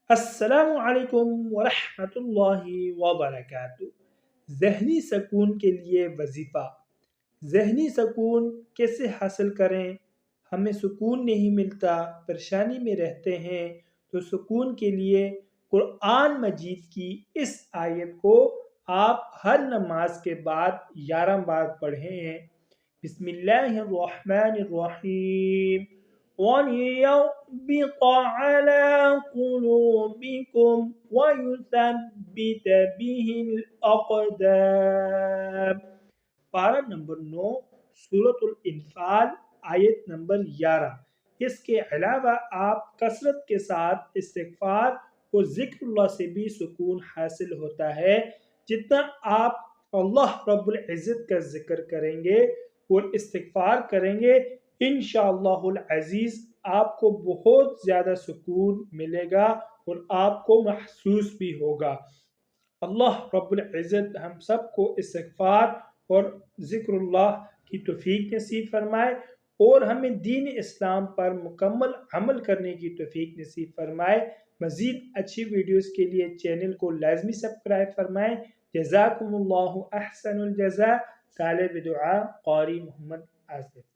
السلام علیکم ورحمۃ اللہ وبرکاتہ۔ ذہنی سکون کے لیے وظیفہ۔ ذہنی سکون کیسے حاصل کریں؟ ہمیں سکون نہیں ملتا، پریشانی میں رہتے ہیں، تو سکون کے لیے قرآن مجید کی اس آیت کو آپ ہر نماز کے بعد 11 بار پڑھیں۔ بسم اللہ الرحمن الرحیم۔ وَلِيَرْبِطَ عَلَى قُلُوبِكُمْ وَيُثَبِّتَ بِهِ الْأَقْدَامَ۔ پارہ نمبر 9، سورۃ الانفال، آیت نمبر 11۔ اس کے علاوہ آپ کثرت کے ساتھ استغفار اور ذکر اللہ سے بھی سکون حاصل ہوتا ہے۔ جتنا آپ اللہ رب العزت کا ذکر کریں گے اور استغفار کریں گے، انشاءاللہ العزیز آپ کو بہت زیادہ سکون ملے گا اور آپ کو محسوس بھی ہوگا۔ اللہ رب العزت ہم سب کو استغفار اور ذکر اللہ کی توفیق نصیب فرمائے اور ہمیں دین اسلام پر مکمل عمل کرنے کی توفیق نصیب فرمائے۔ مزید اچھی ویڈیوز کے لیے چینل کو لازمی سبسکرائب فرمائیں۔ جزاکم اللہ احسن الجزاء۔ طالب دعا قاری محمد آصف۔